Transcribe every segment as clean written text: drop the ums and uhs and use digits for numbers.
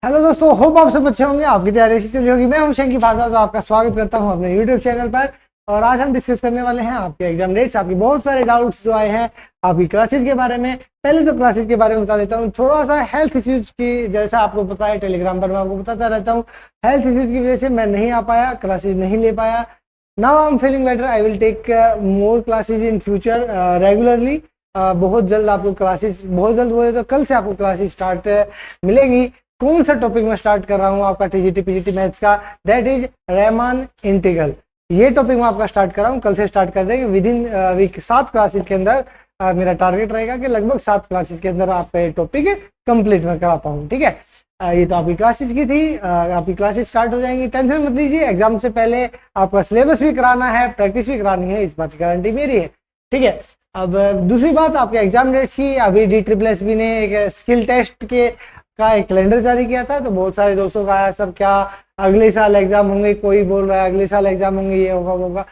Hello दोस्तों, hope आप सब अच्छे होंगे। आपकी तैयारी ऐसी चल रही होगी। मैं हूं शंकी फाजा, तो आपका स्वागत करता हूं अपने यूट्यूब चैनल पर। और आज हम डिस्कस करने वाले हैं आपके एग्जाम डेट्स, आपकी बहुत सारे डाउट्स जो आए हैं आपकी क्लासेस के बारे में। पहले तो क्लासेस के बारे में बता देता हूँ, थोड़ा सा हेल्थ इश्यूज की, जैसा आपको पता है टेलीग्राम पर मैं आपको बताता रहता हूँ, हेल्थ इश्यूज की वजह से मैं नहीं आ पाया, क्लासेज नहीं ले पाया। Now I am feeling better, I will take more classes in future regularly. बहुत जल्द आपको क्लासेस, बहुत जल्द बोले तो कल से आपको क्लासेस स्टार्ट मिलेगी। कौन सा टॉपिक मैं स्टार्ट कर रहा हूँ आपका टीजीटी पीजीटी मैथ्स का, दैट इज रेमान इंटीग्रल। ये टॉपिक मैं आपका स्टार्ट कर रहा हूँ, कल से स्टार्ट कर देंगे। विद इन वीक 7 क्लासेस के अंदर मेरा टारगेट रहेगा कि लगभग 7 क्लासेस के अंदर आपका टॉपिक कंप्लीट मैं करा पाऊँ। ठीक है, ये तो आपकी क्लासेस की थी। आपकी क्लासेस स्टार्ट हो जाएंगी, टेंशन मत लीजिए। एग्जाम से पहले आपका सिलेबस भी कराना है, प्रैक्टिस भी करानी है, इस बात की गारंटी मेरी है। ठीक है, अब दूसरी बात आपके एग्जाम डेट्स की। अभी DSSB ने एक स्किल टेस्ट के का एक कैलेंडर जारी किया था, तो बहुत सारे दोस्तों का आया सर क्या अगले साल एग्जाम होंगे, कोई बोल रहा है अगले साल एग्जाम होंगे, ये होगा वो होगा।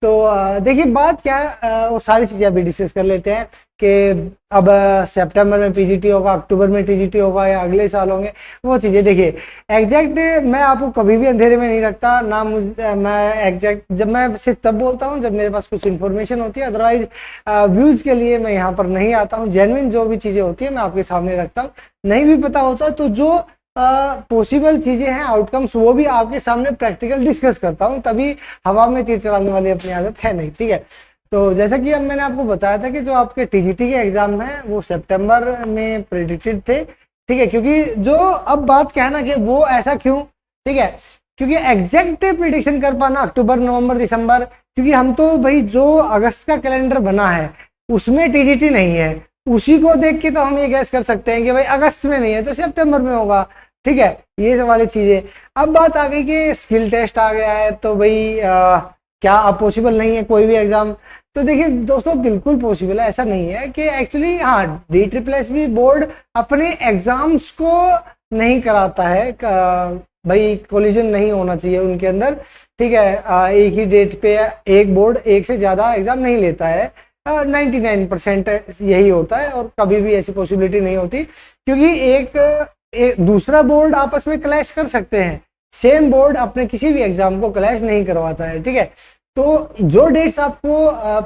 तो देखिए बात क्या है, वो सारी चीजें अभी डिस्कस कर लेते हैं कि अब सितंबर में पीजीटी होगा, अक्टूबर में टीजीटी होगा या अगले साल होंगे, वो चीजें देखिए एग्जैक्ट मैं आपको कभी भी अंधेरे में नहीं रखता ना। मैं एग्जैक्ट जब मैं सिर्फ तब बोलता हूँ जब मेरे पास कुछ इन्फॉर्मेशन होती है, अदरवाइज व्यूज के लिए मैं यहाँ पर नहीं आता हूँ। जेन्युइन जो भी चीजें होती है मैं आपके सामने रखता हूँ। नहीं भी पता होता तो जो पॉसिबल चीजें हैं, आउटकम्स, वो भी आपके सामने प्रैक्टिकल डिस्कस करता हूँ। तभी हवा में तीर चलाने वाली अपनी आदत है नहीं। ठीक है, तो जैसा कि अब मैंने आपको बताया था कि जो आपके टीजीटी के एग्जाम हैं वो सितंबर में प्रेडिक्टेड थे। ठीक है, क्योंकि जो अब बात क्या है ना कि वो ऐसा क्यों, ठीक है, क्योंकि एग्जैक्ट प्रिडिक्शन कर पाना अक्टूबर नवंबर दिसंबर, क्योंकि हम तो भाई जो अगस्त का कैलेंडर बना है उसमें टीजीटी नहीं है, उसी को देख के तो हम ये गैस कर सकते हैं कि भाई अगस्त में नहीं है तो सितंबर में होगा। ठीक है, ये सब वाली चीजें। अब बात आ गई कि स्किल टेस्ट आ गया है, तो भाई क्या अब पॉसिबल नहीं है कोई भी एग्जाम? तो देखिए दोस्तों, बिल्कुल पॉसिबल है। ऐसा नहीं है कि एक्चुअली हाँ, DSSB बोर्ड अपने एग्जाम्स को नहीं कराता है, भाई कोलिजन नहीं होना चाहिए उनके अंदर। ठीक है, एक ही डेट पे एक बोर्ड एक से ज्यादा एग्जाम नहीं लेता है। 99% यही होता है, और कभी भी ऐसी पॉसिबिलिटी नहीं होती, क्योंकि एक दूसरा बोर्ड आपस में क्लैश कर सकते हैं, सेम बोर्ड अपने किसी भी एग्जाम को क्लैश नहीं करवाता है। ठीक है, तो जो डेट्स आपको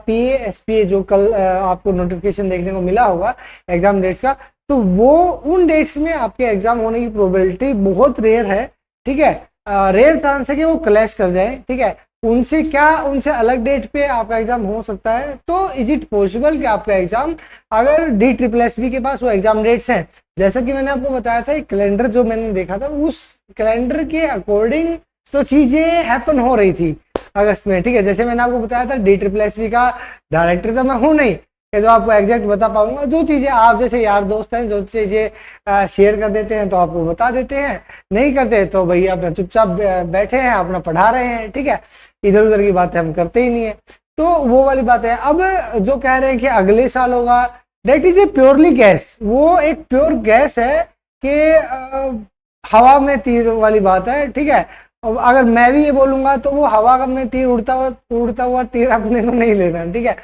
PA SPA जो कल आपको नोटिफिकेशन देखने को मिला होगा एग्जाम डेट्स का, तो वो उन डेट्स में आपके एग्जाम होने की प्रोबेबिलिटी बहुत रेयर है। ठीक है, रेयर चांस है कि वो क्लैश कर जाए। ठीक है, उनसे अलग डेट पे आपका एग्जाम हो सकता है। तो इज इट पॉसिबल कि आपका एग्जाम, अगर DSSB के पास वो एग्जाम डेट्स हैं, जैसा कि मैंने आपको बताया था एक कैलेंडर जो मैंने देखा था, उस कैलेंडर के अकॉर्डिंग तो चीजें हैपन हो रही थी अगस्त में। ठीक है, जैसे मैंने आपको बताया था DSSB का डायरेक्टर तो मैं हूं नहीं कि जो आपको एग्जैक्ट बता पाऊंगा। जो चीजें आप जैसे यार दोस्त हैं, जो चीजें शेयर कर देते हैं तो आपको बता देते हैं, नहीं करते तो भाई अपना चुपचाप बैठे हैं, अपना पढ़ा रहे हैं। ठीक है, इधर उधर की बातें हम करते ही नहीं है, तो वो वाली बात है। अब जो कह रहे हैं कि अगले साल होगा, that is a purely gas, वो एक प्योर गैस है कि हवा में तीर वाली बात है। ठीक है, अगर मैं भी ये बोलूंगा तो वो हवा में तीर उड़ता हुआ तीर अपने को नहीं लेना। ठीक है,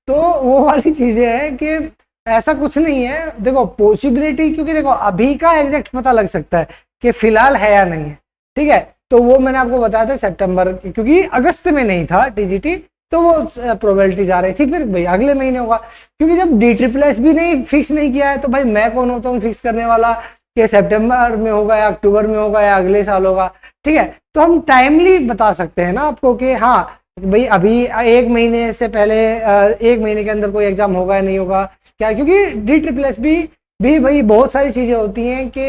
तो वो वाली चीजें हैं कि ऐसा कुछ नहीं है। देखो पॉसिबिलिटी, क्योंकि देखो अभी का एग्जैक्ट पता लग सकता है कि फिलहाल है या नहीं है। ठीक है, तो वो मैंने आपको बताया था सितंबर, क्योंकि अगस्त में नहीं था टीजीटी, तो वो प्रोबेबिलिटी जा रही थी फिर भाई अगले महीने होगा। क्योंकि जब DSSB ने फिक्स नहीं किया है तो भाई मैं कौन होता हूँ फिक्स करने वाला कि सितंबर में होगा या अक्टूबर में होगा या अगले साल होगा। ठीक है, तो हम टाइमली बता सकते हैं ना आपको कि हाँ भाई अभी एक महीने से पहले, एक महीने के अंदर कोई एग्जाम होगा या नहीं होगा क्या, क्योंकि DSSB भी भाई बहुत सारी चीजें होती हैं कि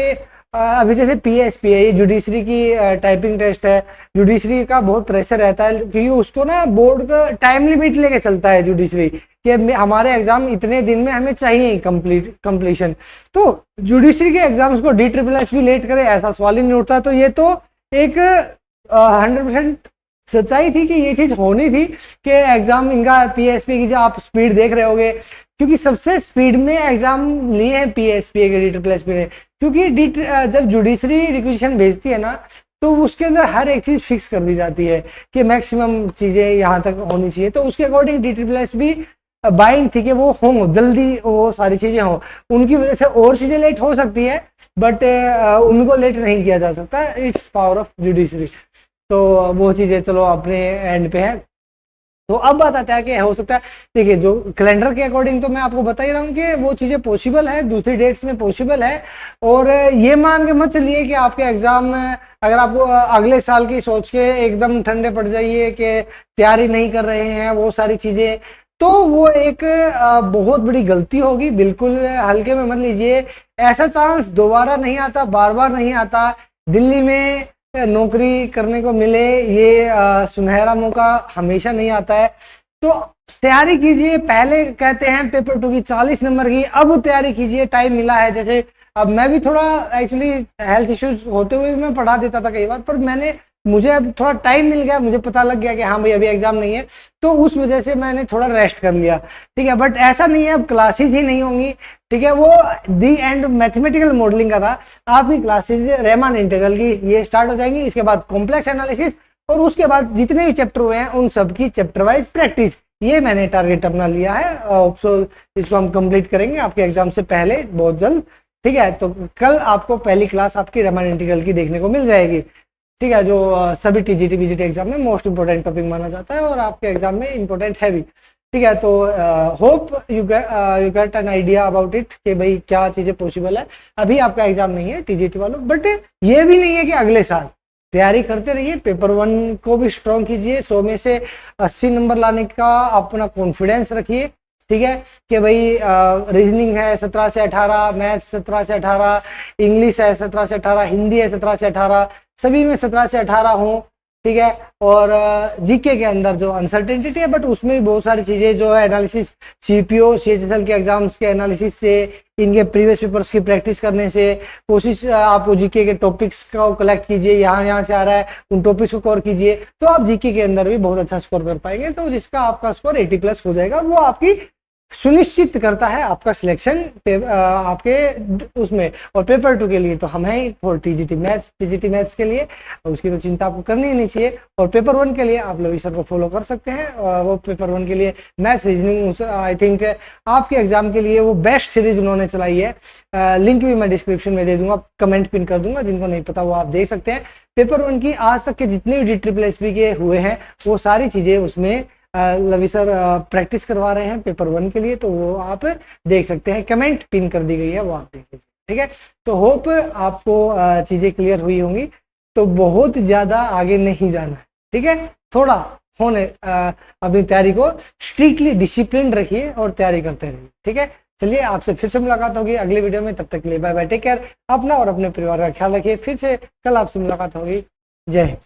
अभी जैसे PA SPA ये जुडिशरी की टाइपिंग टेस्ट है, जुडिशरी का बहुत प्रेशर रहता है, क्योंकि उसको ना बोर्ड का टाइम लिमिट लेके चलता है जुडिशरी कि हमारे एग्जाम इतने दिन में हमें चाहिए कंप्लीशन। तो जुडिशरी के एग्जाम्स को DSSB लेट करे ऐसा सवाल ही नहीं उठता। तो ये तो एक 100% सच्चाई थी कि ये चीज होनी थी कि एग्जाम इनका PA SPA की जो आप स्पीड देख रहे होगे, क्योंकि सबसे स्पीड में एग्जाम लिए हैं PA SPA के DSSB ने, क्योंकि जब जुडिशरी रिक्वेजिशन भेजती है ना तो उसके अंदर हर एक चीज फिक्स कर दी जाती है कि मैक्सिमम चीजें यहाँ तक होनी चाहिए, तो उसके अकॉर्डिंग DSSB बाइंड थी कि वो हो जल्दी, वो सारी चीजें हो, उनकी वजह से और चीजें लेट हो सकती है, बट उनको लेट नहीं किया जा सकता। It's power of judiciary. तो वो चीजें चलो अपने एंड पे है। तो अब बात आता है कि हो सकता है, देखिए जो कैलेंडर के अकॉर्डिंग तो मैं आपको बता ही रहा हूँ कि वो चीजें पॉसिबल है, दूसरी डेट्स में पॉसिबल है। और ये मान के मत चलिए कि आपके एग्जाम में अगर आप अगले साल की सोच के एकदम ठंडे पड़ जाइए कि तैयारी नहीं कर रहे हैं वो सारी चीजें, तो वो एक बहुत बड़ी गलती होगी। बिल्कुल हल्के में मत लीजिए, ऐसा चांस दोबारा नहीं आता, बार बार नहीं आता। दिल्ली में नौकरी करने को मिले ये सुनहरा मौका हमेशा नहीं आता है। तो तैयारी कीजिए, पहले कहते हैं पेपर 2 की 40 नंबर की, अब तैयारी कीजिए, टाइम मिला है। जैसे अब मैं भी थोड़ा एक्चुअली हेल्थ इश्यूज होते हुए मैं पढ़ा देता था कई बार, पर मुझे अब थोड़ा टाइम मिल गया, मुझे पता लग गया कि हाँ भाई अभी एग्जाम नहीं है, तो उस वजह से मैंने थोड़ा रेस्ट कर लिया, ठीक है। बट ऐसा नहीं है अब क्लासेस ही नहीं होंगी, ठीक है। वो दी एंड मैथमेटिकल मॉडलिंग का था, आपकी क्लासेस रेमान इंटीग्रल की ये स्टार्ट हो जाएंगी, इसके बाद कॉम्प्लेक्स एनालिसिस, और उसके बाद जितने भी चैप्टर हुए हैं उन सब की चैप्टर वाइज प्रैक्टिस। ये मैंने टारगेट अपना लिया है, इसको हम कंप्लीट करेंगे आपके एग्जाम से पहले बहुत जल्द, ठीक है। तो कल आपको पहली क्लास आपकी रेमान इंटीग्रल की देखने को मिल जाएगी, ठीक है, जो सभी टीजीटी बीजीटी एग्जाम में मोस्ट इंपोर्टेंट टॉपिक माना जाता है और आपके एग्जाम में इंपोर्टेंट है भी, ठीक है। तो hope you get an idea about it कि भाई क्या चीजें पॉसिबल है। अभी आपका एग्जाम नहीं है टीजीटी वालों, बट ये भी नहीं है कि अगले साल तैयारी करते रहिए, पेपर 1 को भी स्ट्रॉन्ग कीजिए, 100 में से 80 नंबर लाने का अपना कॉन्फिडेंस रखिए, ठीक है। कि भाई रीजनिंग है 17 से 18, मैथ्स 17 से 18, इंग्लिश है 17 से 18, हिंदी है 17 से 18, सभी में 17 से 18 हो, ठीक है। और जीके के अंदर जो अनसर्टेनिटी है, बट उसमें भी बहुत सारी चीजें जो है एनालिसिस, सीपीओ सीएचएसएल के एग्जाम्स के एनालिसिस से, इनके प्रीवियस पेपर्स की प्रैक्टिस करने से, कोशिश आप जीके के टॉपिक्स को कलेक्ट कीजिए, यहाँ से आ रहा है उन टॉपिक्स को कवर कीजिए, तो आप जीके के अंदर भी बहुत अच्छा स्कोर कर पाएंगे। तो जिसका आपका स्कोर 80+ हो जाएगा, वो आपकी सुनिश्चित करता है आपका सिलेक्शन आपके उसमें। और पेपर 2 के लिए तो हम हैं for TGT maths, PGT maths के लिए, उसकी तो चिंता आपको करनी ही नहीं चाहिए। और पेपर 1 के लिए आप लवी सर को फॉलो कर सकते हैं, वो पेपर 1 के लिए मैथ्स रीजनिंग आई थिंक आपके एग्जाम के लिए वो बेस्ट सीरीज उन्होंने चलाई है। लिंक भी मैं डिस्क्रिप्शन में दे दूंगा, कमेंट पिन कर दूंगा, जिनको नहीं पता वो आप देख सकते हैं। पेपर 1 की आज तक के जितने भी DSSS के हुए हैं वो सारी चीजें उसमें लवी सर प्रैक्टिस करवा रहे हैं पेपर 1 के लिए, तो वो आप देख सकते हैं, कमेंट पिन कर दी गई है, वो आप देख लीजिए, ठीक है। तो होप आपको चीजें क्लियर हुई होंगी। तो बहुत ज्यादा आगे नहीं जाना है, ठीक है। थोड़ा होने अपनी तैयारी को स्ट्रिक्टली डिसिप्लिन रखिए और तैयारी करते रहिए, ठीक है। चलिए आपसे फिर से मुलाकात होगी अगले वीडियो में, तब तक के लिए बाय बाय, टेक केयर, अपना और अपने परिवार का ख्याल रखिए। फिर से कल आपसे मुलाकात होगी, जय हिंद।